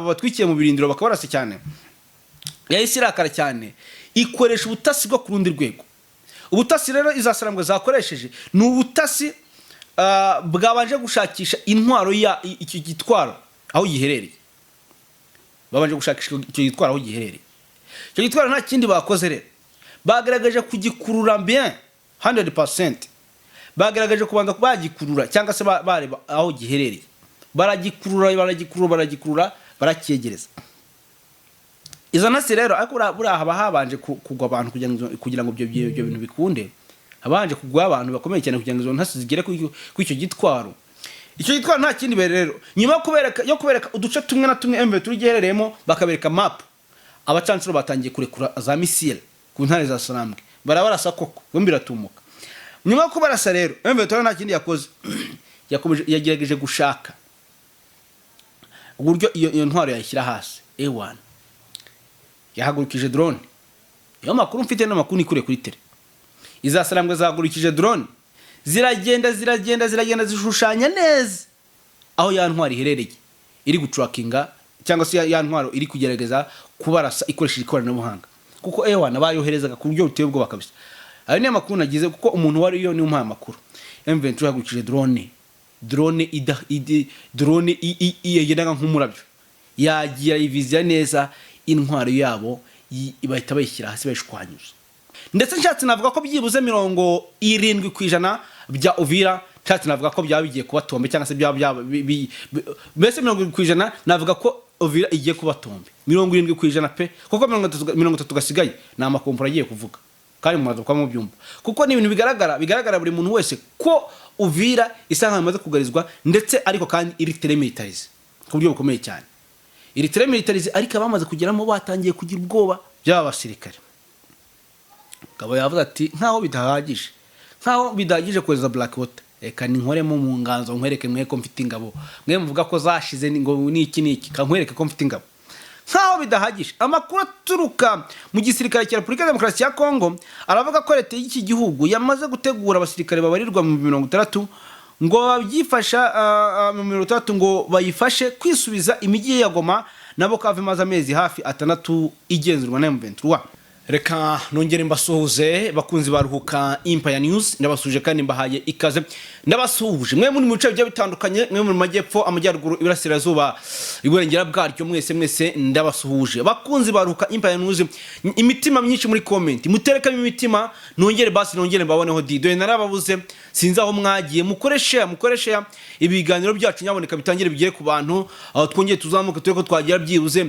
batwikiye mu birindiro bakabarasa cyane yahise irakara cyane ikoresha ubutasi bwo ku rundi rwego. Ubutasi rero izasarambwe zakoresheje ni ubutasi bwabanje gushakisha intwaro ya icyo gitwaro aho giherereye. Babanje gushakisha icyo gitwaro aho giherereye. Icyo gitwaro nta kindi bakoze rero, bagaragaje kugikurura bien 100%. Bagaragaje kubanga bagikurura cyangwa se bareba aho giherereye, baragikurura barakyegereza. Izo ntasi rero ariko buriya haba habanje kugwa abantu kugira ngo ibyo bintu bikunde, habanje kugwa abantu bakomeye cyane kugira ngo izo ntasi zigere ku icyo gitwaro. Icyo gitwaro nta kindi rero, nyuma yo kubereka uduce tumwe na tumwe M23 giherereyemo, bakabereka map, abacancuro batangiye kurekura za missile ku ntare za Sarambwe, barabarasa koko bombi ratumuka. Nyuma yo kubarasa rero M23 nta kindi yakoze, yagerageje gushaka uburyo iyo ntwaro yashyira hasi. A1 yahagurukije drone, iyo makuru mfite n'amakuru nikure kuri tele. Izasarambwe zahagurukije drone, ziragenda zishushanya neza aho ya ntwaro iherereye, iri gutrackinga cyangwa se ya ntwaro iri kugerageza kubarasa ikoresheje ikoranabuhanga, kuko A1 abayoherezaga ku buryo buteye ubwo bakabisa. Ayo ni amakuru nagize, kuko umuntu wari yo ni umuha amakuru. M23 yahagurukije drone iyegendaga nk'umurabyo, yagira ivizya neza intwaro yabo, bahita bayishyira hasi bayishwanyuza. Ndetse nshatse navuga ko byibuze 70% bya Uvira, nshatse navuga ko byaba bigiye kuba tombe cyangwa se mbese 70% navuga ko Uvira igiye kuba tombe 70% pe, kuko 30 gasigaye na amakompora agiye kuvuga kandi mumaze kwa mubyumva, kuko ni ibintu bigaragara buri muntu wese ko Uvira isanga amaze kugarizwa, ndetse ariko kandi iri telemilitarize ku buryo bukomeye cyane. Iri telemilitarize ariko abamaze kugeramo batangiye kugira ubwoba by'abasirikare. Gabo yavuze ati nkaho bidahagije kweza black water, eka ninkoremo mu nganzo nkwereke mwe ko mfite ingabo, mwe muvuga ko zashize ngo niki kankwereke ko mfite ingabo. Nkaho bidahagije, amakuru aturuka mu gisirikare cya Repubulika Demokarasi ya Kongo aravuga ko leta y'iki gihugu yamaze gutegura abasirikare babarirwa mu 60 ngo babyifasha mu 60 ngo bayifashe kwisubiza imijyi ya Goma nabo kave maza amezi hafi 6 igenzurwa na M23. Reka nongere mbasuhuze bakunzi baruhuka Empire News, ndabasuje kandi mbahaye ikaze. Ndabasuhuje mwe muri muce byo bitandukanye, mwe muri majyepfo, amajyaruguru, iburasirazuba, iburengera bwaryo, mwese ndabasuhuje bakunzi baruhuka Empire News. Imitima myinshi muri comment, mutereka imitima, nongere mbaboneho dido narababuze, sinzi aho mwagiye. Mukoresha ibiganiro byacu nyaboneka bitangire bigere ku bantu, twongeye tuzamuka tureko twagira byibuze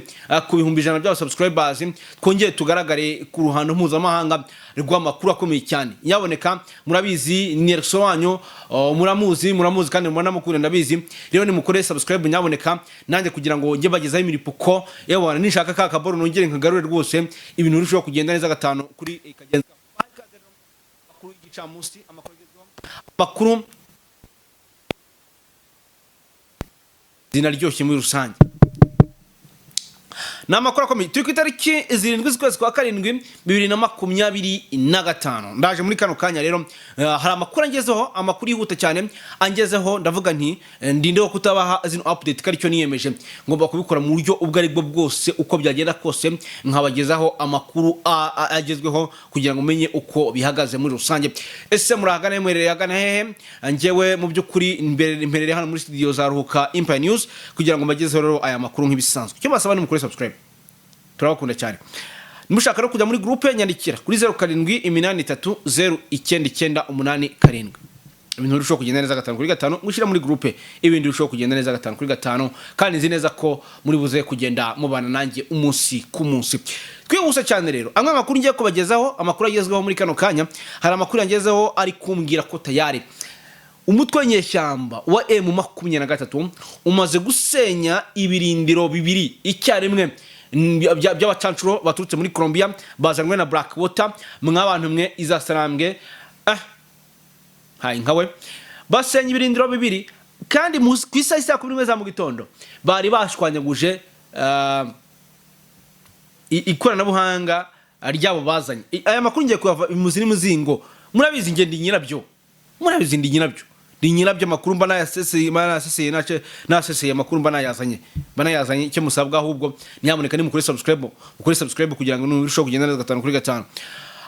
ku 100 by'aba subscribers, twongeye tugaragare ku ruhando mpuzamahanga rw'amakuru akomeye cyane. Nyaboneka murabizi Nerso wanyu, muramuzi kandi mubona mukunda ndabizi. Rero ni mukore subscribe nyaboneka, nanjye kugira ngo nge bagezaho imiripuko yewana nishaka ka kaboro nongere nkagarure rwose ibintu birushaho kugenda neza gatanu kuri ikagenza makuru y'igicamusi, amakuru zinaryoshye muri rusange. Namakuru akomeye turi ku itariki 7 z'ukwezi kwa 7 2025. Ndaje muri kano kanya rero hari amakuru angezeho, amakuru yihuta cyane angezeho, ndavuga nti ndindeho kutabaha zino update karicyo niyemeje ngomba kubikora mu buryo ubwo ari bwo bwose, uko byagenda kose nkabagezaho amakuru agezweho kugira ngo menye uko bihagaze muri rusange. Ese murahagana mwerere yagana hehe? Ngewe mu byukuri imberere hano muri studio za Ruhuka Empire News kugira ngo mbagezeho rero aya makuru nk'ibisanzwe. Cyo basaba ni mukore subscribe, turabakunda cyane. Nimushaka no kujya muri groupe nyandikira kuri 0783099887. Ibintu birushaho kugenda neza 5 kuri 5, mushira muri groupe ibindi birushaho kugenda neza 5 kuri 5, kandi nzi neza ko muri buze kugenda mubana nanjye umunsi ku munsi. Twihuse cyane rero, amwe makuru ngiye kubagezaho, amakuru agezweho muri kano kanya. Hari amakuru yangezeho ari kumbwira ko tayari umutwe Inyeshyamba wa M23 umaze gusenya ibirindiro bibiri icyarimwe by'abacancuro baturutse muri Colombia, bazanwe na Black Water. Mwabantu mwe izasarambwe nkawe basenya ibirindiro bibiri, kandi ku isaha 11 za mu gitondo bari bashwanyaguje ikoranabuhanga ryabo bazanye. Aya makuru ngiye kuva imuzini muzingo, murabizi ngende nyirabyo, ni nyirabyo amakuru mba nayaseseye amakuru mba nayazanye icyo musabwa ahubwo nyamuneka ni mukuri subscribe kugira ngo nurusheho kugenda neza 5 kuri 5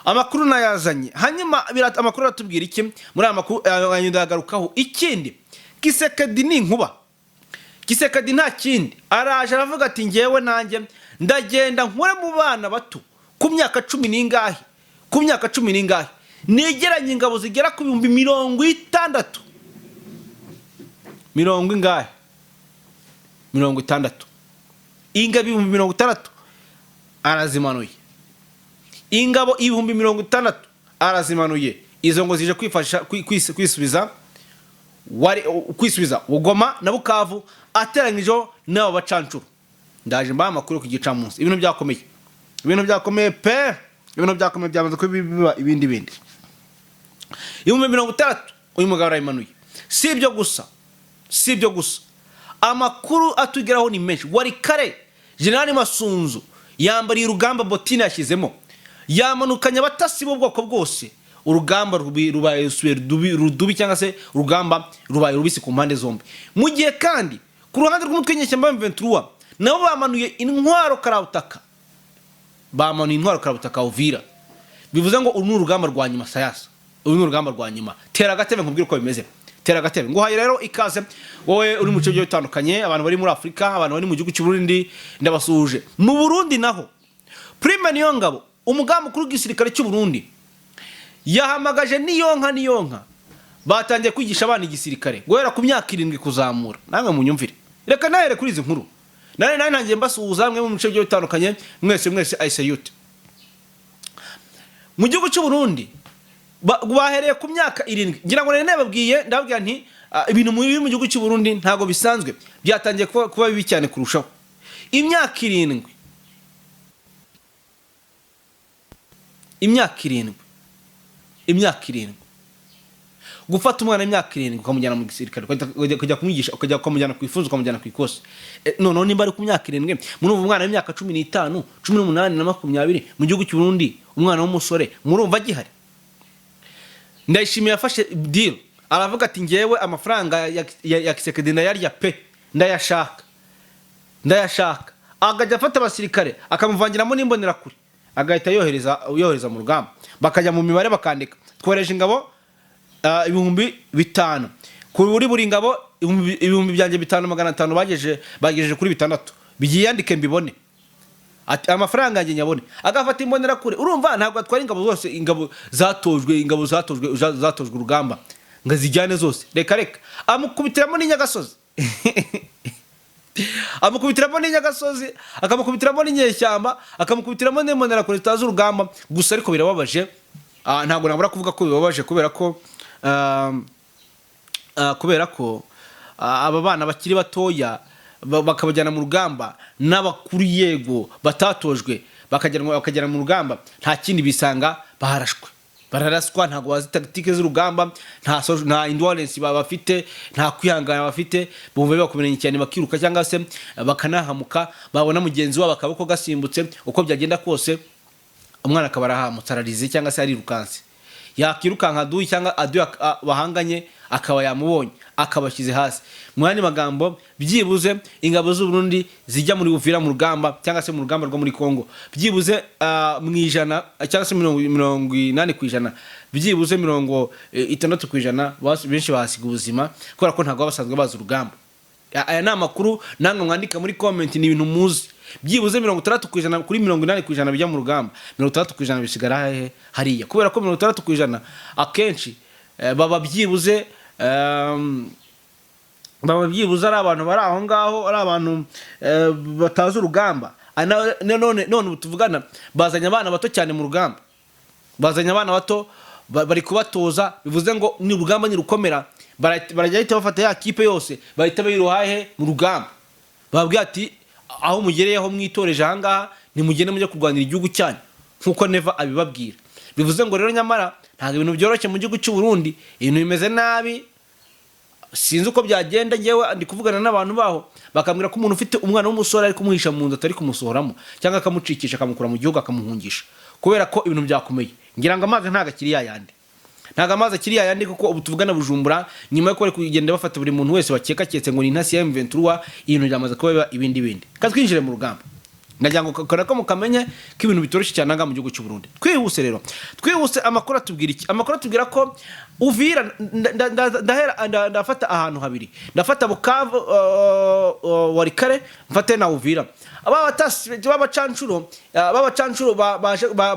amakuru nayazanye hanyuma amakuru aratubwira iki muri aya makuru ndagarukaho ikindi Kisekedi ni nkuba Kisekedi nta kindi araje aravuga ati ngewe nanjye ndagenda nkore mu bana bato ku myaka 10 n'ingahe negeranye ingabo zigera ku 60 ingahe 60 ingabo 60 arazimanuye ingabo 60 arazimanuye izo ngo zije kwifasha kwisubiza Ugoma na Bukavu ateranyijo nabo Bacancuro ndaje mba amakuru ku gicamunsi ibintu byakomeye pe byamaze ko biba ibindi 60 uyu mugabo arayimanuye sibyo gusa amakuru atugeraho ni menshi wari kare General Masunzu yambariye urugamba Botina yashyizemo yamanukanya abatasi b'ubwoko bwose urugamba rubaye rudubi cyangwa se urugamba rubaye rubisi ku mpande zombi mu gihe kandi ku ruhande rw'umutwe Inyeshyamba M23 nabo bamanuye intwaro karabutaka Uvira bivuze ngo uru urugamba rwa nyuma sayasa uru urugamba rwa nyuma tera gatebe nkubwira uko bimeze tera gatebe ngo haye rero ikaze wowe uri mu cyo bitandukanye abantu bari muri Afrika abantu bari mu gihugu cy'u Burundi ndabasuje mu Burundi naho Prime Niyongabo umugamba mukuru w'igisirikare cy'u Burundi yahamagaje niyonka batangiye kwigisha abana igisirikare guhera ku myaka 7 kuzamura namwe munyumvire reka nahere kuri izi nkuru nane nanjye mbasuhuza mwe mu cyo bitandukanye mwese ayisayute mu gihugu cy'u Burundi bahereye ku myaka 7 ngira ngo nene babwiye ndababwira nti ibintu mu gihugu cy'u Burundi ntago bisanzwe byatangiye kuba bibi cyane kurushaho imyaka 7 gufata umwana imyaka 7 ukamujyana mu gisirikare kujya kumwigisha ukajya kumujyana kwifuza ukamujyana kwikosa none nimba ari ku myaka 7 muri ubu mwana w'imyaka 15 18 na 20 mu gihugu cy'u Burundi umwana w'umusore murumva gihari ndayishimiye yafashe deal aravuga ati ngewe amafaranga ya Kisekedi ndayarya pe ndayashaka agajya afata abasirikare akamuvangiramo n'imbonera kure agahita yohereza mu rugamba bakajya mu mibare bakandika tworeje ingabo 5,000 kuri buri ngabo 5,500 bagejeje kuri 6 bigiyandike mbibone ati amafaranga yanjye nyabone agafata imbonera kure urumva ntabwo atwara ingabo zose ingabo zatojwe urugamba ngazijyane zose reka amukubitiramo n'inyagasozi akamukubitiramo n'inyeshyamba akamukubitiramo n'imbonera kure zitaza urugamba gusa ariko birababaje ntabwo nabura kuvuga ko bibabaje kubera ko aba bana bakiri batoya bakabajyana mu rugamba n'abakuru yego batatojwe bakajyana mu rugamba nta kindi bisanga bararaswa ntago bazi tactique z'urugamba nta endurance bafite nta kwihangana bafite bumve bakomenya cyane bakiruka cyangwa se bakanahamuka babona mugenzi wabo akaboko gasimbutse uko byagenda kose umwana akabarahamutse ararize cyangwa se arirukanse yakirukanka aduyi cyangwa aduyi bahanganye akaba yamubonye akabashyize hasi mu yandi magambo byibuze ingabo z'u Burundi zijya muri Uvira mu rugamba cyangwa se mu rugamba rwo muri Kongo byibuze mu ijana cyangwa se 80%, byibuze 60% benshi basiga ubuzima kubera ko ntago basanzwe bazi urugamba. Aya ni amakuru namwe mwandika muri comment ni ibintu muzi byibuze 60% kuri 80% bijya mu rugamba 60% bisigara hariya kubera ko 60% akenshi baba byibuze ari abantu bari aho ngaho ari abantu batazi urugamba none tuvugana bazanya abana bato cyane mu rugamba bazanya abana bato bari kubatoza bivuze ngo ni urugamba ni rukomera barajya bafata ya kipe yose bahita bayirohahe mu rugamba babwiye ati aho mugereye aho mwitoreje ahangaha nimugende mujye kurwanira igihugu cyanyu nkuko Neva abibabwira bivuze ngo rero nyamara ntabwo ibintu byoroshye mu gihugu cy'u Burundi ibintu bimeze nabi sinzi uko byagenda ngewe ndi kuvugana n'abantu baho bakambwira ko umuntu ufite umwana w'umusore ari kumuhisha mu nda atari kumusohoramo cyangwa akamucikisha akamukura mu gihugu akamuhungisha kubera ko ibintu byakomeye ngira ngo amazi ntagakiri yayandi ntago amazi akiri yayandi kuko ubu tuvugana Bujumbura nyuma yo kugenda bafata buri muntu wese bakeka ngo ni intasi ya M23 ibintu byamaze kuba ibindi katwinjire mu rugamba ndagira ngo kakora ko mukamenye ko ibintu bitoroshye cyane anga mu gihugu cy'u Burundi twihuse rero amakuru atubwira iki amakuru atubwira ko Uvira ndafata ahantu habiri ndafata Bukavu Warikare mfate na Uvira ababatasi babacancuro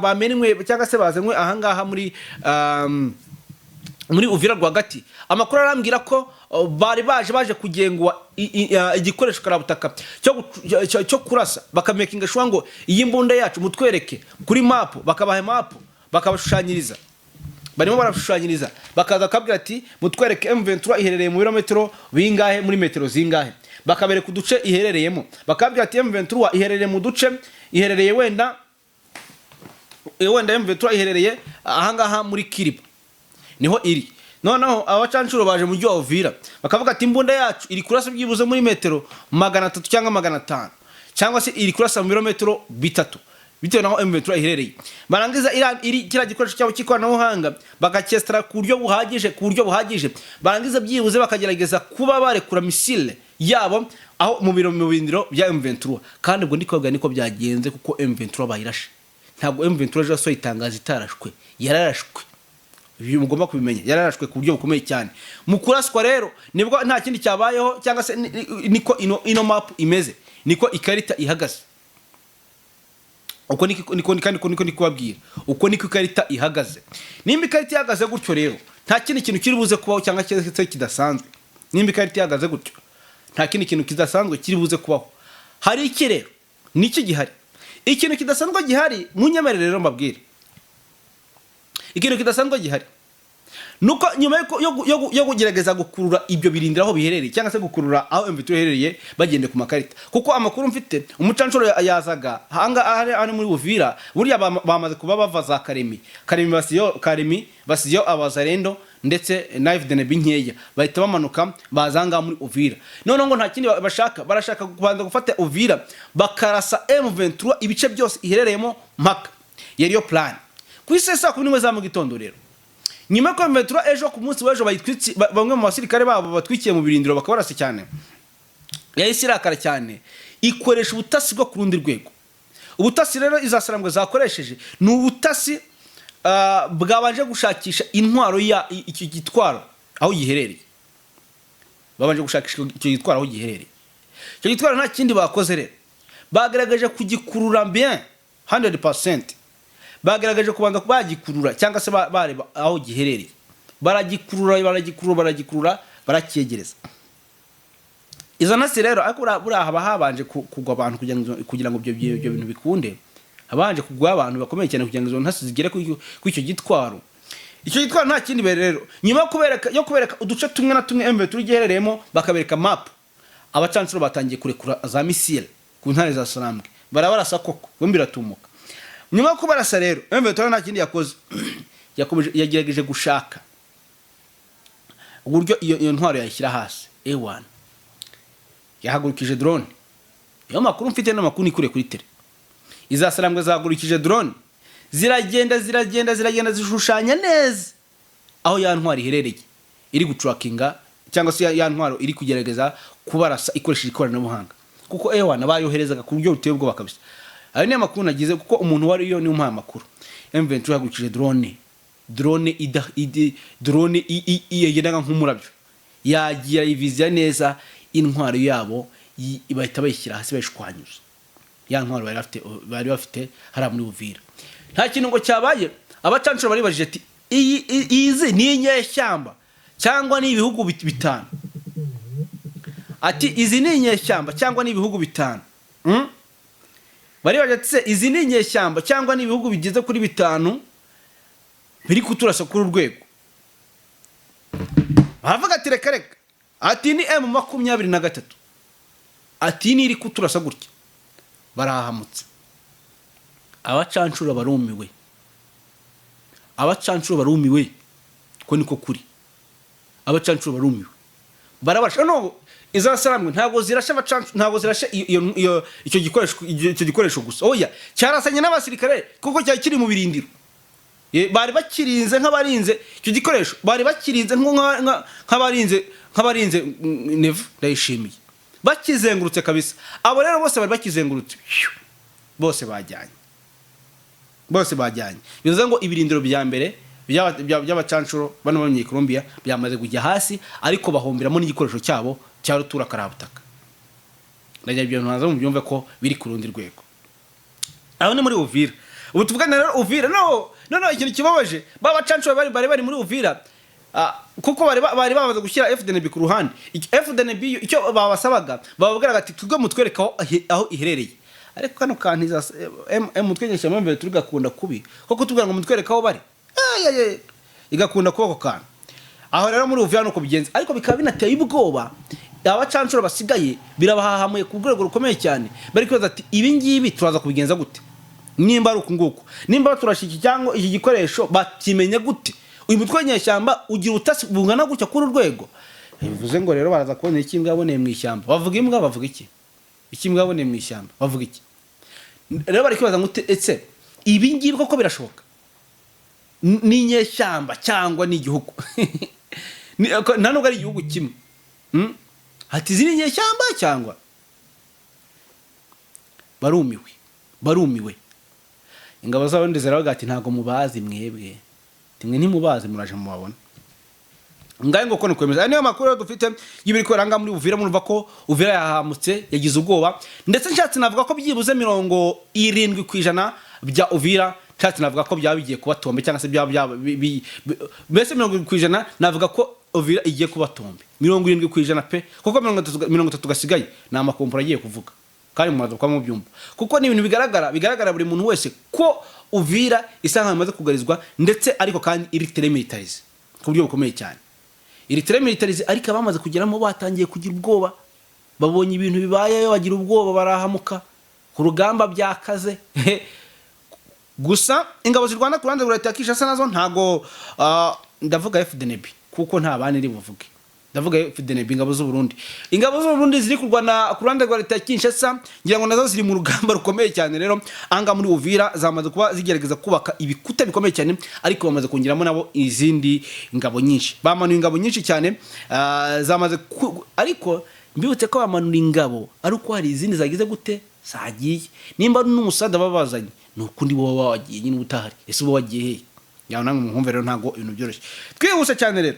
bamenwe cyangwa se bazenwe ahangaha muri Uvira rwagati amakuru arambwira ko bari baje kugengwa igikoresho karabutaka cyo kurasa bakamekinga shwa ngo iyi mbunda yacu mutwereke kuri map bakabaha map bakabashushanyiriza barimo barashushanyiriza bakaza kabwira ati mutwereke M23 iherereye mu birometero bingahe muri metero zingahe bakabereka uduce iherereyemo bakabwira ati M23 iherereye mu duce iherereye wenda M23 iherereye ahangaha muri Kiriba niho iri noneho abacancuro baje mu gihe Uvira bakavuga ati imbunda yacu iri kurasa byibuze muri metero 300 cyangwa 500 cyangwa se iri kurasa mu birometero 3 bitewe naho M23 iherereye barangiza iri kira gikoresho cyabo cy'ikoranabuhanga bagakestra ku buryo buhagije barangiza byibuze bakagerageza kuba barekura misile yabo aho mu birindiro bya M23 kandi ubwo ndikobwa niko byagenze kuko M23 bayirashe ntabwo M23 ejo so itangaza itarashwe yararashwe ibi mugomba kubimenya yararashwe ku buryo bukomeye cyane mu kuraswa rero nibwo nta kindi cyabayeho cyangwa se niko ino map imeze niko ikarita ihagaze uko niko nikubabwira uko niko ikarita ihagaze nimba ikarita ihagaze gutyo rero nta kindi kintu kiri buze kubaho cyangwa cyese kidasanzwe nimba ikarita ihagaze gutyo nta kindi kintu kidasanzwe kiri buze kubaho hari iki rero niki gihari ikintu kidasanzwe gihari munyemerere rero mbabwira ikintu kidasanzwe gihari nuko nyuma yo kugerageza gukurura ibyo birindira aho biherereye cyangwa se gukurura aho M23 iherereye bagende ku makarita kuko amakuru mfite umucancuro yazaga hanga ari muri Uvira buriya bamaze kuba bava za Karemi basiyo abazarendo ndetse na FDN binkeya bahita bamanuka bazanga muri Uvira none ngo nta kindi barashaka kubanza gufata Uvira bakarasa M23 ibice byose iherereyemo mpaka yariyo plan kwisesa ku nimwe za mu gitondo rero nyuma ko M23 ejo ku munsi wejo bayitwitsi bamwe mu basirikare babo batwikiye mu birindiro bakabarase cyane yayisirakara cyane ikoresha ubutasi bwo ku rundi rwego ubutasi rero izasarambwe zakoresheje ni ubutasi bwabanje gushakisha intwaro ya icyo gitwaro aho giherereye babanje gushakisha icyo gitwaro aho giherereye icyo gitwaro nta kindi bakoze rero bagaragaje kugikurura bien 100% bagaragaje kubanza kubagikurura cyangwa se bareba aho giherereye baragikurura barakyegereza izo ntasi rero akura haba habanje kugwa abantu kugira ngo ibyo bintu bikunde habanje kugwa abantu bakomeye cyane kugira ngo izo ntasi zigere ku icyo gitwaro nta kindi rero nyuma yo kubereka uduce tumwe na tumwe M23 giherereyemo bakabereka map abacancuro batangiye kurekura za misile ku ntare za Sarambwe barabarasa koko bombi ratumuka nyuma yo kubarasa rero M23 nta kindi yakoze yagerageje gushaka uburyo iyo ntwaro yashyira hasi A1 yahagurukije drone iyo makuru mfite n'amakuru nikure kuri tele izasarambwe zahagurukije drone ziragenda zishushanya neza aho ya ntwaro iherereye iri gutrackinga cyangwa se ya ntwaro iri kugerageza kubarasa ikoresheje ikoranabuhanga kuko A1 abayoherezaga ku buryo buteye ubwo bakabisa ayo ni amakuru nagize kuko umuntu wari yo ni umuha makuru M23 yahagurukije drone yegenda nk'umurabyo yagira ivizya neza intwaro yabo bahita bayishyira hasi bayishwanyuza ya ntwaro bari bafite hari muri Uvira nta kintu ngo cyabaye abacancuro bari bajije ati izi ni Inyeshyamba cyangwa ni ibihugu bitanu ati izi ni Inyeshyamba cyangwa ni ibihugu bitanu bari bajije ati izi ni Inyeshyamba cyangwa ni ibihugu bigeze kuri bitanu biri kuturasa kuri urwego bavuga ati reka ati ni M23 ati ni iri kuturasa gutya barahamutse abacancuro barumiwe ko niko kuri abacancuro barumiwe barabasha no izasaramwe ntago zirashe ntago zirashe icyo gikoresho gusa oya cyarasanye n'abasirikare kuko cyari kiri mu birindiro bari bakirinze nk'abarinze icyo gikoresho, bari bakirinze nk'abarinze Nevu Ndayishimiye, bakizengurutse kabisa. Abo rero bose bari bakizengurutse, bose bajyanye. Bivuze ngo ibirindiro bya mbere by'abacancuro bano bamenye Colombia byamaze kujya hasi, ariko bahombiramo n'igikoresho cyabo cya rutura karabutaka. Ndagira ibyo ntaza mu byumve ko biri ku rundi rwego. Aho ni muri Uvira. Ubu tuvugana rero Uvira, no ikintu kibabaje, babacancuro bari muri Uvira, kuko bari bamaze gushyira FDNB ku ruhande. FDNB icyo babasabaga, bababwiraga ati tugwe mutwereka aho iherereye. Ariko kano kantiza M23 Inyeshyamba mbere turi gakunda kubi, kuko tubwira ngo mutwereka aho bari, igakunda kuba ko kana. Aho rero muri Uvira nuko bigenze, ariko bikaba binateye ubwoba. Abacancuro basigaye birabahahamuye ku rwego rukomeye cyane, bari kwibaza ati ibi ngibi turaza kubigenza gute, nimba ari ukunguko, nimba turashiki cyangwa iki gikoresho bakimenye gute. Uyu mutwe w'inyeshyamba ugira utasi bungana gutya kuri urwego. Bivuze ngo rero baraza kubona iki mbwa boneye mu ishyamba, bavuga imbwa, bavuga iki mbwa boneye mu ishyamba, bavuga iki. Rero bari kwibaza ngo etse ibi ngibi koko birashoboka, ni inyeshyamba cyangwa ni igihugu? Nta nubwo ari igihugu kimwe. Ati ziri inyeshyamba cyangwa? Barumiwe. Ingabo zabo ndizera bagati ntago mubazi mwebwe, timwe ntimubazi muraje mubabona. Ngaye ngo ko nukwemeza niyo makuru dufite y'ibiri koranga muri Uvira. Murumva ko Uvira yahamutse, yagize ubwoba, ndetse nshatse navuga ko byibuze 70% bya Uvira, nshatse navuga ko byabigiye kuba tombe, cyangwa se mbese 70% navuga ko Uvira igiye kuba tombe 70% pe, kuko 30 gasigaye na amakompora agiye kuvuga, kandi mumaze kwa mu byumba, kuko ni ibintu bigaragara buri muntu wese ko Uvira isanga amaze kugarizwa, ndetse ariko kandi iri telemilitarize ku buryo bukomeye cyane. Iri telemilitarize ariko abamaze kugeramo batangiye kugira ubwoba, babonye ibintu bibaye bagira ubwoba, barahamuka ku rugamba byakaze. Gusa ingabo zirwana ku ruhande rwa leta Kinshasa nazo ntago ndavuga FDNB kuko nta bane iri buvuge, ndavuga FDNB ingabo z'u Burundi ziri kurwana ku ruhande rwa leta Kinshasa, ngira ngo nazo ziri mu rugamba rukomeye cyane. Rero anga muri Uvira zamaze kuba zigerageza kubaka ibikuta bikomeye cyane, ariko bamaze kongeramo nabo izindi ngabo nyinshi, bamanuye ingabo nyinshi cyane, zamaze ariko mbibutse ko bamanura ingabo ari uko hari izindi zagize gute zagiye, nimba n'umusada babazanye nukundi bo wagiye nyine ubutahari, ese bo wagiye he? Yaho nange muhumve rero ntago ibintu byoroshye. Twihuse cyane rero,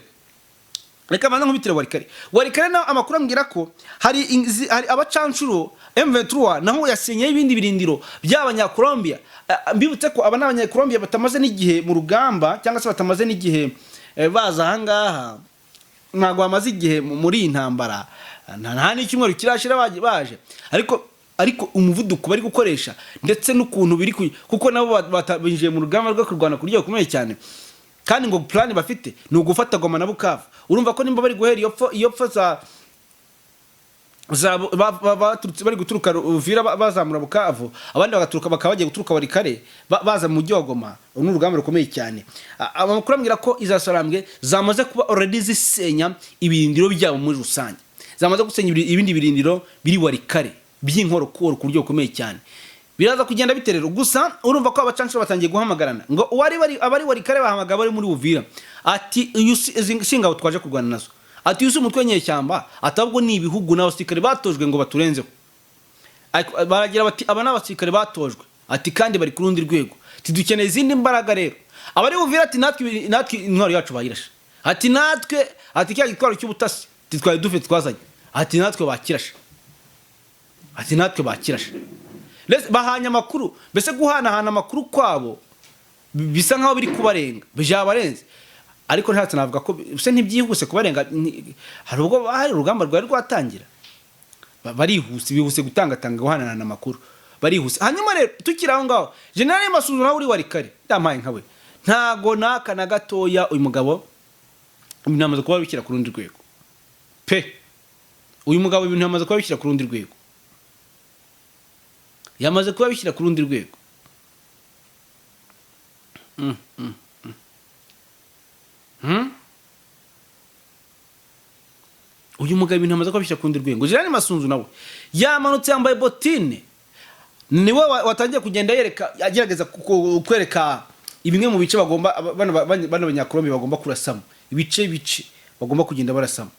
reka manza nkubitire warikare na amakuru ambwira ko hari abacancuro M23 naho yasenye ibindi birindiro by'abanya-Colombia. Mbibutse ko aba n'abanya-Colombia batamaze n'igihe mu rugamba, cyangwa se batamaze n'igihe baza ahangaha, ntago bamaze igihe muri intambara, nta n'icyumweru kirashira baje, ariko umuvuduko bari gukoresha ndetse n'ukuntu biri kuko nabo batabinjiye mu rugamba rwo kurwana kuri ryo komeye cyane, kandi ngo plan bafite ni ugufata Goma na Bukavu. Urumva ko nimba bari guhera iyo pfa za baturutse bari guturuka Uvira bazamura Bukavu, abandi bagaturuka bakabagiye guturuka Warikare baza mu mujyi wa Goma. Urugamba rukomeye cyane. Amakuru ambwira ko izasorambwe zamaze kuba already zisenya ibirindiro byabo muri rusange, zamaze gusenya ibindi birindiro biri Warikare by'inkoro ku buryo bukomeye cyane. Biraza kugenda biterero. Gusa urumva ko abacancuro batangiye guhamagarana ngo abari Warikare bahamagara bari muri Uvira, ati shinga twaje kurwana nazo, ati yusu umutwe w'inyeshyamba, atabwo ni ibihugu n'abasirikare batojwe ngo baturenzeho. Baragira bati aba n'abasirikare batojwe, ati kandi bari ku rundi rwego, ati dukeneye izindi mbaraga. Rero abari Uvira ati natwe intwaro yacu bayirashe, ati natwe ati cya gitwaro cy'ubutasi titwaye dufite twazanye, ati natwe bakirashe. Bahanya amakuru, bese guhana amakuru kwabo bisa nkaho biri kubarenga, byabarenze. Ariko ntatse navuga ko bise ntibyihuse kubarenga, hari ubwo bahari urugamba rwari rwatangira, bihuse gutanga guhana amakuru, barihuse. Hanyuma rero tukiraho ngaho, General Masuzura nawe uri Warikare ndamaye nkawe, ntago naka na gatoya uyu mugabo ibintu amaze kuba bikira ku rundi rwego pe. Uyu mugabo ibintu amaze kuba bikira ku rundi rwego, yamaze kuba bishyira ku rundi rwego. Uyu mugabo ibintu amaze kuba bishyira ku rundi rwego. General Masunzu nawe yamanutse yambaye botine, niwe watangiye kugenda agerageza kwereka ibimwe mu bice bagomba bana banyakolombi bagomba kurasamo ibice bagomba kugenda barasamo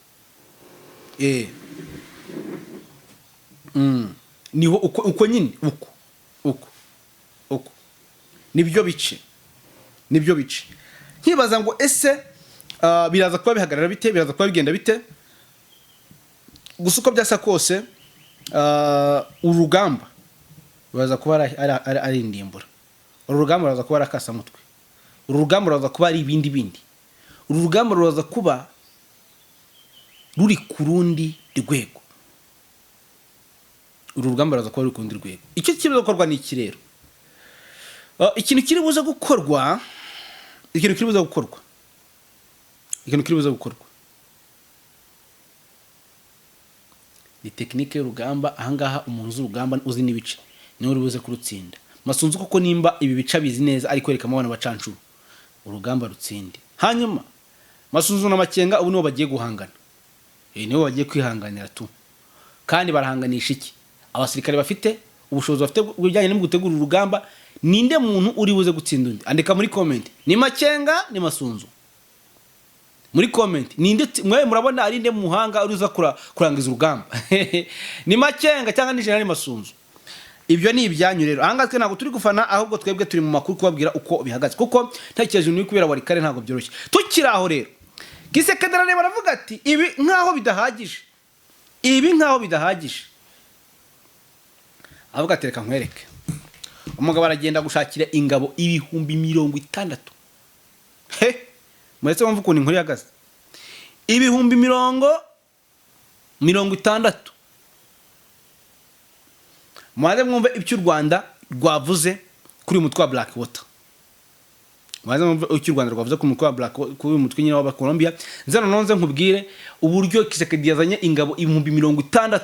niho uko nyine uko nibyo bice nkibaza ngo ese biraza kuba bihagarara bite biraza kuba bigenda bite gusa uko byasa kose urugamba ruraza kuba ari indimbura urugamba ruraza kuba arakasa mutwe urugamba ruraza kuba ari ibindi urugamba ruraza kuba ruri ku rundi rwego urugamba ruraza kuba ruri ku rundi rwego icyo kibazo gukorwa ni iki rero ikintu kiri buze gukorwa ni tekinike y'urugamba ahangaha umuntu uzi urugamba uzi n'ibice niwe uri buze kurutsinda Masunzu kuko nimba ibi bica bizi neza ari kwereka abana Bacancuro urugamba rutsinde hanyuma Masunzu na Makenga ubu nibo bagiye guhangana nibo bagiye kwihanganira tu kandi barahanganisha iki abasirikare bafite ubushobozi bafite bijyanye no gutegura urugamba ninde muntu uri buze gutsinda undi andika muri comment ni Makenga ni Masunzu muri comment ninde mwe murabona ari nde muhanga uri uza kurangiza urugamba ni Makenga cyangwa ni General Masunzu ibyo ni ibyanyu rero ahangaze ntago turi gufana ahubwo twebwe turi mu makuru kubabwira uko bihagaze kuko ntakeje ni kubera wari kare ntago byoroshye tukiraho rero gisekedarane baravuga ati ibi nkaho bidahagije avuga tereka nkwereke umugabo aragenda gushakira ingabo 60,000 mwese wumva ukuntu inkuru yagaze 60,000 mwaze mwumve icyo u Rwanda rwavuze kuri umutwe wa Black Water mwaze mwumve icyo u Rwanda rwavuze kuri umutwe wa Black kuri umutwe nyine wa Colombia nzano nonze nkubwire uburyo Kisekedi yazanye ingabo 60,000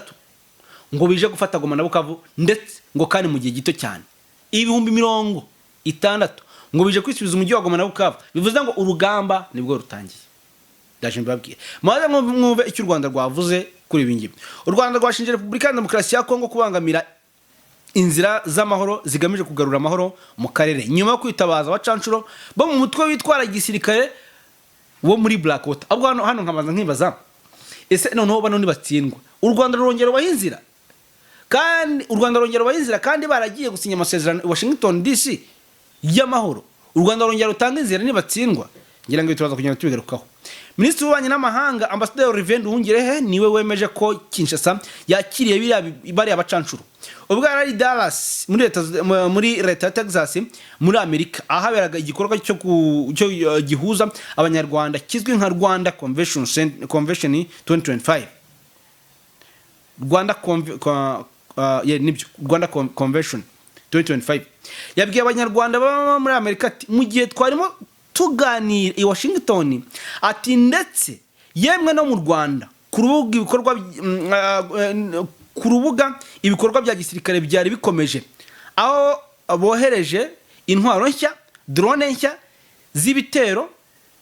ngo bije gufata Goma na Bukavu ndetse ngo kandi mu gihe gito cyane 60,000 ngo bije kwisubiza umujyi wa Goma na Bukavu bivuze ngo urugamba nibwo rutangiye ndaje mbabwiye mwaze mwumve icyo u Rwanda rwavuze kuri ibingibi u Rwanda rwashinje Repubulika ya Demokarasi ya Kongo kubangamira inzira z'amahoro zigamije kugarura amahoro mu karere nyuma yo kwitabaza Bacancuro bo mu mutwe witwara gisirikare wo muri Black Water abwo hano nkamaza nkibaza ese noneho bano ni batsindwa u Rwanda rurongera bahinzira kandi baragiye gusinya amasezerano i Washington DC y'amahoro u Rwanda rurongera rutanga inzira ni batsindwa ngira ngo turaza kugenda tubigarukaho Minisitiri w'Ububanyi n'Amahanga Ambassadeur Rivende Uhungirehe niwe wemeje ko Kinshasa yakiriye bari Bacancuro ubwo ari Dallas muri leta ya Texas muri Amerika ahaberaga igikorwa cyo gihuza abanyarwanda kizwi nka Rwanda Convention 2025 Rwanda Convention 2025 yabwiye abanyarwanda baba muri Amerika ati mu gihe twarimo tuganira i Washington ati ndetse yemwe no mu Rwanda ku rubuga ibikorwa bya gisirikare byari bikomeje aho bohereje intwaro nshya drone nshya z'ibitero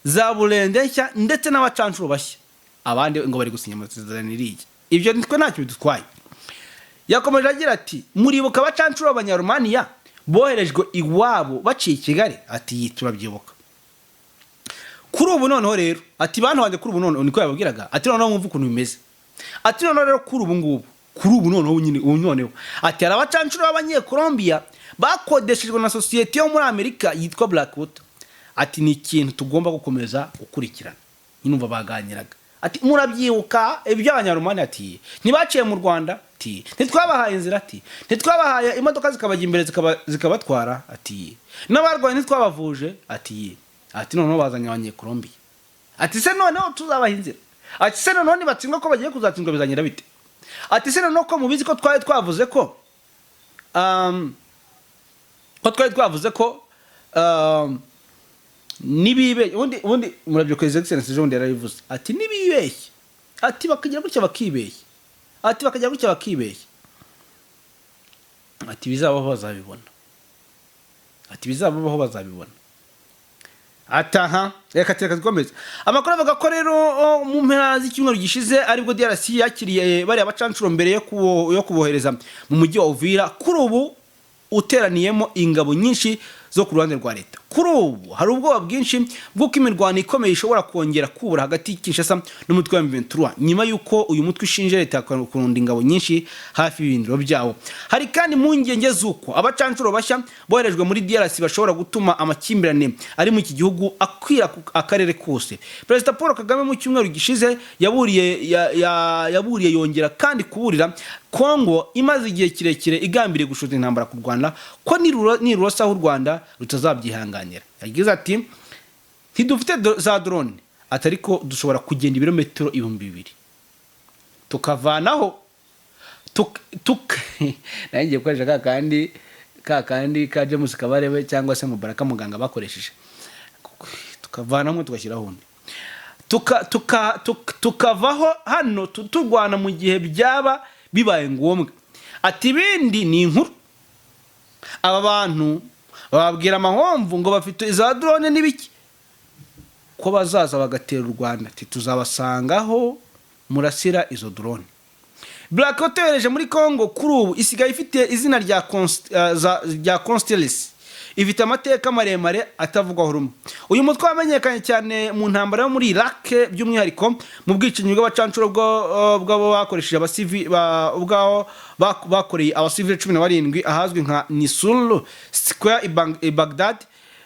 za burende nshya ndetse n'Abacancuro bashya abandi ngo bari gusinya amasezerano iriye ibyo nitwe ntacyo bidutwaye yakomeje agira ati muribuka Bacancuro abanyarumaniya boherejwe iwabo baciye Kigali ati turabyibuka kuri ubu noneho rero ati bantu bande kuri ubu noneho niko yababwiraga ati noneho mwumva ukuntu bimeze ati noneho rero kuri ubu noneho nyine noneho ati ara Bacancuro b'Abanyecolombia bakodeshejwe na societe yo muri Amerika yitwa Black Water ati ni ikintu tugomba gukomeza gukurikirana nyinumva baganiraga ati murabyibuka iby'Abanyarumani ati ntibaciye mu Rwanda ati ntitwabahaye inzira ati ntitwabahaye imodoka zikabajya imbere zikabatwara ati n'abarwaye ntitwabavuje ati noneho bazanye Abanyecolombia ati se noneho tuzabaha inzira ati se noneho nibatsindwa ko bagiye kuzatsindwa bizanyira bite ati se noneho ko mubizi ko twavuze ko nibibe ubundi murabyo ko excellence Jean de yarabivuze ati nibibeshye ati bakagira gutya bakibeshye ati bizabaho bazabibona ataha reka tkomeza amakuru avuga ko rero mu mpera z'icyumweru gishize aribwo DRC yakiriye bari Bacancuro mbere yo kubohereza mu mujyi wa Uvira kuri ubu uteraniyemo ingabo nyinshi zo ku ruhande rwa leta kuri ubu hari ubwoba bwinshi bw'uko imirwano ikomeye ishobora kongera kubura hagati y'Kinshasa n'umutwe wa M23 nyuma y'uko uyu mutwe ishinje leta kurunda ingabo nyinshi hafi y'ibindiro byawo. Hari kandi impungenge z'uko abacancuro bashya boherejwe muri DRC bashobora gutuma amakimbirane ari mu iki gihugu akwira akarere kose. Perezida Paul Kagame mu cyumweru gishize yaburiye yongera kandi kuburira Kongo imaze igihe kirekire igambiriye gushoza intambara ku Rwanda ko nirurosa u Rwanda rutazabyihanganira. Yagize ati ntidufite za drone atariko dushobora kugenda ibirometero 2000 tukavanaho nanjye kwaje kandi ka James Kabarebe cyangwa se Mubaraka Muganga bakoresheje tukavanamo tugashyiraho undi tukavaho hano turwana mu gihe byaba bibaye ngombwa. Ati ibindi ni inkuru. Aba bantu bababwira amahomvu ngo bafite za drone n'ibiki ko bazaza bagatera u Rwanda. Ati tuzabasangaho murasira izo drone. Black Hotel muri Congo kuri ubu isigaye ifite izina rya Constellation, ifite amateka maremare atavugwaho rumwe. Uyu mutwe wamenyekanye cyane mu ntambara yo muri Iraq by'umwihariko mu bwicanyi bw'abacancuro bw'abo bakoresheje abasivi ubwaho bakoreye abasivile 17 ahazwi nka Nisul Square i Baghdad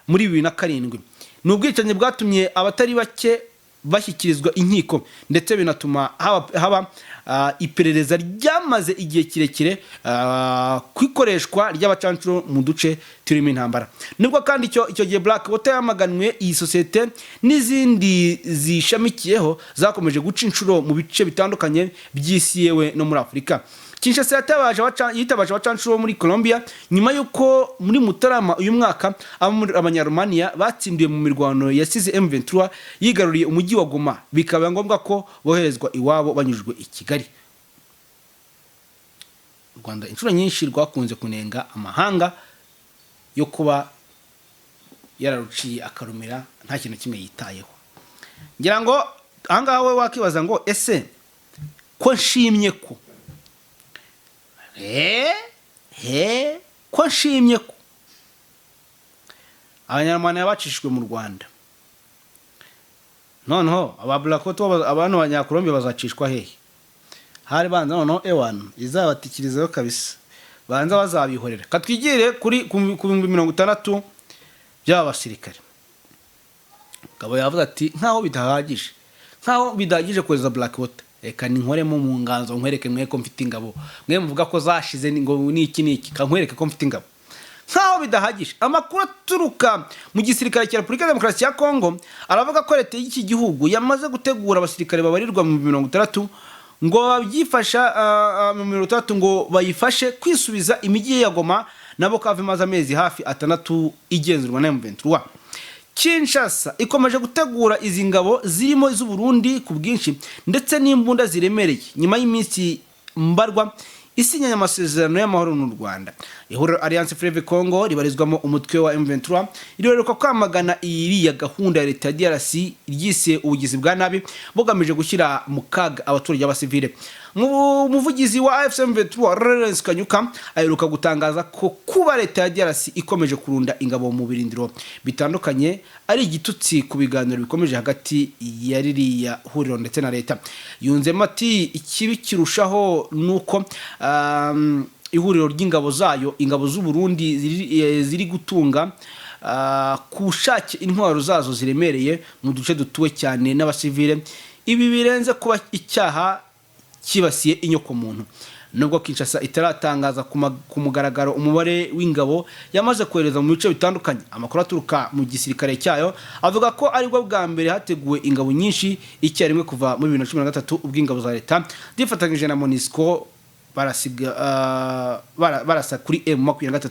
muri 2007. Ni ubwicanyi bwatumye abatari bake bashyikirizwa inkiko ndetse binatuma haba iperereza ryamaze igihe kirekire kwikoreshwa ry'abacancuro mu duce turimo intambara. Nubwo kandi icyo gihe Black Hotel yamaganwe, iyi societe n'izindi zishamikiyeho zakomeje guca inshuro mu bice bitandukanye by'isi yewe no muri Afurika. Kinshasa yitabaje abacancuro muri Colombia nyuma y'uko muri Mutarama uyu mwaka abanyaromania batsindiye mu mirwano yasize M23 yigaruriye umujyi wa Goma, bikaba ngombwa ko boherezwa iwabo banyujwe i Kigali. Rwanda inshuro nyinshi rwakunze kunenga amahanga yo kuba yararuciye akarumira nta kintu kimwe yitayeho. Ngira ngo ahangaha we wakibaza ngo ese ko nshimye ko ko nshimye ko abanyarwanda bacishijwe mu Rwanda, noneho aba Black Hotel abantu banyakurombe bazacishwa hehe? Hari banza noneho ewan izabatikirizeho kabisa, banza bazabihorera. Katwigire kuri 60 by'abasirikare. Gabo yavuze ati nkaho bidahagije kweza Black Hotel, eka ninkoremo mu nganzo nkwereke mwe ko mfite ingabo, mwe muvuga ko zashize ngo niki kankwereke ko mfite ingabo. Nkaho bidahagije, amakuru aturuka mu gisirikare cya Repubulika Demokarasi ya Kongo aravuga ko leta y'iki gihugu yamaze gutegura abasirikare babarirwa mu 60 ngo babyifasha mu 60 ngo bayifashe kwisubiza imijyi ya Goma nabo kave maze amezi hafi 6 igenzurwa na M23. Kinshasa ikomeje gutegura izi ngabo zirimo iz'u Burundi ku bwinshi ndetse n'imbunda ziremereye nyuma y'iminsi mbarwa isinyanya amasezerano y'amahoro n'u Rwanda. Ihuriro Alliance Fleuve Congo ribarizwamo umutwe wa M23 iriheruka kwamagana iriya gahunda ya leta ya DRC ryise ubugizi bwa nabi bugamije gushyira mu kaga abaturage b'abasivile. Umuvugizi wa AFC M23 Lawrence Kanyuka aheruka gutangaza ko kuba leta ya DRC ikomeje kurunda ingabo mu birindiro bitandukanye ari igitutsi ku biganiro bikomeje hagati ya ririya huriro ndetse na leta. Yunzemo ati ikibi kirushaho nuko ihuriro ry'ingabo zayo, ingabo z'u Burundi ziri gutunga kushake intwaro zazo ziremereye mu duce dutuwe cyane n'abasivile. Ibi birenze kuba icyaha kibasiye inyoko muntu. Nubwo Kinshasa itaratangaza ku mugaragaro umubare w'ingabo yamaze kohereza mu bice bitandukanye, amakuru aturuka mu gisirikare cyayo avuga ko aribwo bwa mbere hateguwe ingabo nyinshi icyarimwe kuva mu 2013 ubwo ingabo za leta zifatanyije na MONUSCO barasa kuri M23.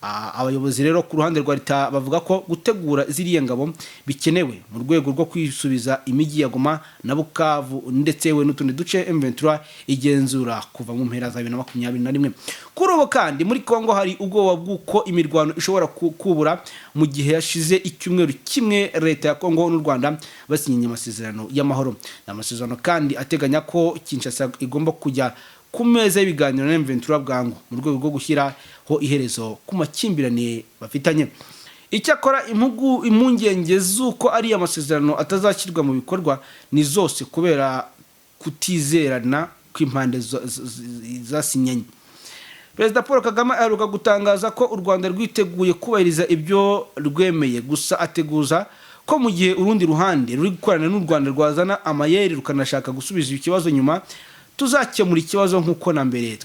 Abayobozi rero ku ruhande rwa leta bavuga ko gutegura ziriya ngabo bikenewe mu rwego rwo kwisubiza imijyi ya Goma na Bukavu ndetse we n'utundi duce M23 igenzura kuva mu mpera za 2021. Kuri ubu kandi muri Kongo hari ubwoba bw'uko imirwano ishobora kubura mu gihe yashize icyumweru kimwe leta ya Kongo n'u Rwanda basinyanye amasezerano y'amahoro. Amasezerano kandi ateganya ko Kinshasa igomba kujya ku meza y'ibiganiro na M23 bwangu mu rwego rwo gushyiraho iherezo ku makimbirane bafitanye. icyakora impungenge z'uko ari amasezerano atazashyirwa mu bikorwa ni zose kubera kutizerana kw'impande zasinyanye. Perezida Paul Kagame aheruka gutangaza ko u Rwanda rwiteguye kubahiriza ibyo rwemeye, gusa ateguza ko mu gihe urundi ruhande ruri gukorana n'u Rwanda rwazana amayeri rukanashaka gusubiza ikibazo nyuma, tuzakemura ikibazo nk'uko na mbere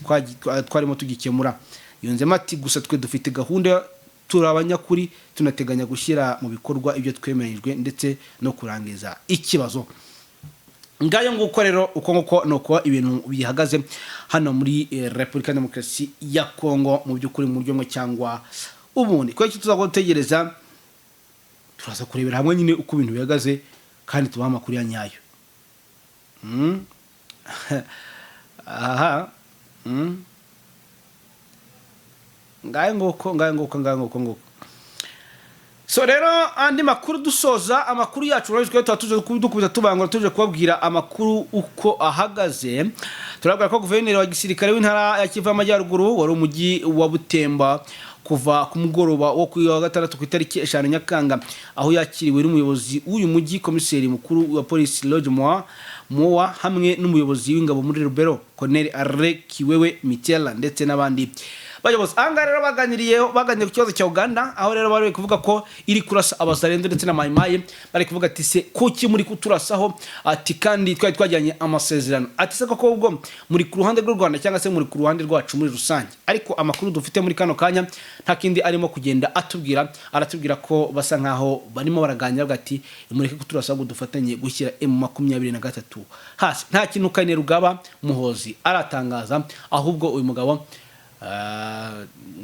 twarimo tugikemura. Yunzemo ati gusa twe dufite gahunda, turabanyakuri, tunateganya gushyira mu bikorwa ibyo twemerejwe ndetse no kurangiza ikibazo. Ngayo nguko rero uko nuko ibintu bihagaze hano muri Repubulika ya Demokarasi ya Kongo mu by'ukuri mu buryo cyangwa ubundi. Kwa cyo tuzagutegereza, turaza kurebera hamwe nyine uko ibintu bihagaze kandi tubaha amakuru ya nyayo. Aha. Ngayo nguko. So rero andi makuru dusoza amakuru yacu rero tuje kubita tubangura tuje kubabwira amakuru uko ahagaze. Turabwira ko guverineri wa gisirikare w'intara ya Kivu y'Amajyaruguru wari umujyi wa Butemba kuva ku mugoroba wo ku wa gatandatu ku itariki 5 Nyakanga, aho yakiriwe n'umuyobozi w'uyu mujyi, komiseri mukuru wa polisi Lodge Moa hamwe n'umuyobozi w'ingabo muri Rubero Colonel Arre Kiwewe Mitela ndetse n'abandi bayobozi. Anga rero baganiriye ku kibazo cya Uganda, aho rero bari kuvuga ko iri kurasa abazarendo ndetse na mayimaye, bari kuvuga ati se kuki muri kuturasaho, ati kandi twajyanye amasezerano, ati se koko ubwo muri ku ruhande rw'u Rwanda cyangwa se muri ku ruhande rwacu muri rusange. Ariko amakuru dufite muri kano kanya nta kindi arimo kugenda aratubwira ko basa nkaho barimo baraganira ati mureke kuturasa ngo dufatanye gushyira M23 hasi. Nta kintu Kane Rugaba Muhozi aratangaza, ahubwo uyu mugabo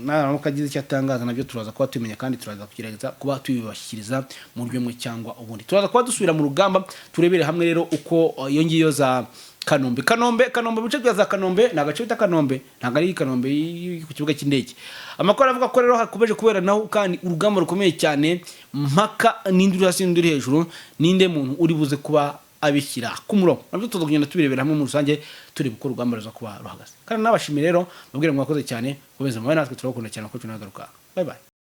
naramukagize icyo atangaza nabyo turaza kuba tumenya kandi turaza kugerageza kuba tubibashyikiriza mu rwego cyangwa ubundi. Turaza kuba dusubira mu rugamba turebere hamwe rero uko iyo ngiyo za Kanombe bice bya za Kanombe nagace bita Kanombe, ntago ari Kanombe ku kibuga cy'indege. Amakuru avuga ko rero hakomeje kubera naho kandi urugamba rukomeye cyane, mpaka n'induru hasi n'induru hejuru, ninde muntu uri buze kuba abishyira ku murongo. Nabyo tuzagenda tubirebera hamwe mu rusange turi gukora urugamba ruza kuba ruhagaze. Kandi nabashimire rero mubwire mwakoze cyane, komeza mwe natwe turabakunda cyane ko tunagaruka. Bye bye.